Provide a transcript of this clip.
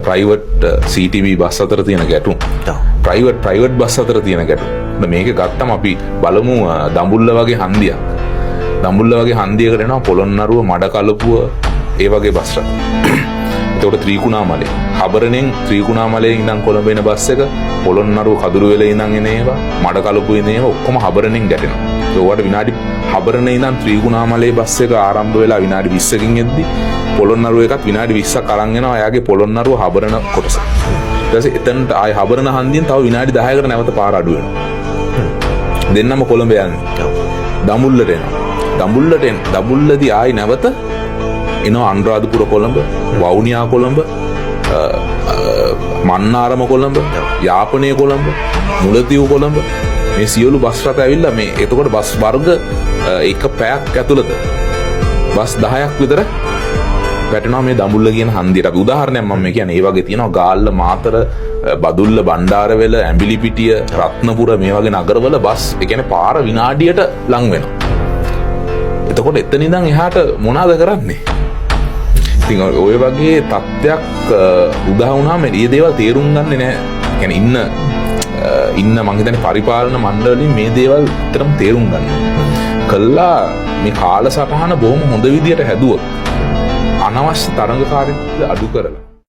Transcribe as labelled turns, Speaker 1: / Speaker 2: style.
Speaker 1: Private CTV bus අතර තියෙන ගැටුම් ප්‍රයිවට් බස් අතර තියෙන ගැටුම් මේක ගත්තම අපි බලමු දඹුල්ල වගේ හන්දියකට එනවා පොළොන්නරුව මඩකලපුව ඒ වගේ බස් රථ. එතකොට ත්‍රිකුණාමලේ හබරණෙන් ත්‍රිකුණාමලේ ඉඳන් කොළඹ එන බස් එක පොළොන්නරුව කදුරුවෙල ඉඳන් එන ඒවා මඩකලපුවේ එන ඒවා ඔක්කොම හබරණෙන් ගැටෙනවා. ඒකට විනාඩි හබරණේ ඉඳන් ත්‍රිකුණාමලේ බස් එක ආරම්භ වෙලා විනාඩි 20කින් එද්දි පොළොන්නරුව එකත් විනාඩි 20ක් අරන් එනවා එයාගේ පොළොන්නරුව හබරණ කොටස. ඊට පස්සේ එතනට ආයි හබරණ හන්දියෙන් තව විනාඩි 10කට නැවත පාර අඩු වෙනවා. දෙන්නම කොළඹ යන්නේ. දඹුල්ලට එනවා. දඹුල්ලදී ආයි නැවත එනවා අනුරාධපුර කොළඹ, වවුනියා කොළඹ, මන්නාරම කොළඹ, යාපනයේ කොළඹ, මුලතිව් කොළඹ මේ සියලු බස් රථ ඇවිල්ලා මේ එතකොට බස් වර්ග එක පැයක් ඇතුළත බස් 10ක් විතර වැටෙනවා මේ දඹුල්ල කියන හන්දියට. අපි උදාහරණයක් මම කියන්නේ ඒ වගේ තියෙනවා ගාල්ල, මාතර, බදුල්ල, බණ්ඩාරවෙල, ඇඹිලිපිටිය, රත්නපුර මේ වගේ නගරවල බස් ඒ කියන්නේ පාර විනාඩියට ලං වෙනවා. එතකොට එතන ඉඳන් එහාට මොනවාද කරන්නේ? ඉතින් ඔය වගේ තත්ත්වයක් උදා වුණාම මේ දේවල් තේරුම් ගන්නේ නැහැ. කියන්නේ ඉන්න මං හිතන්නේ පරිපාලන මණ්ඩලයෙන් මේ දේවල් විතරම තේරුම් ගන්න. කළා මේ කාලසටහන බොහොම හොඳ විදියට හැදුවොත් අනවශ්‍ය තරඟකාරීත්වය අඩු කරලා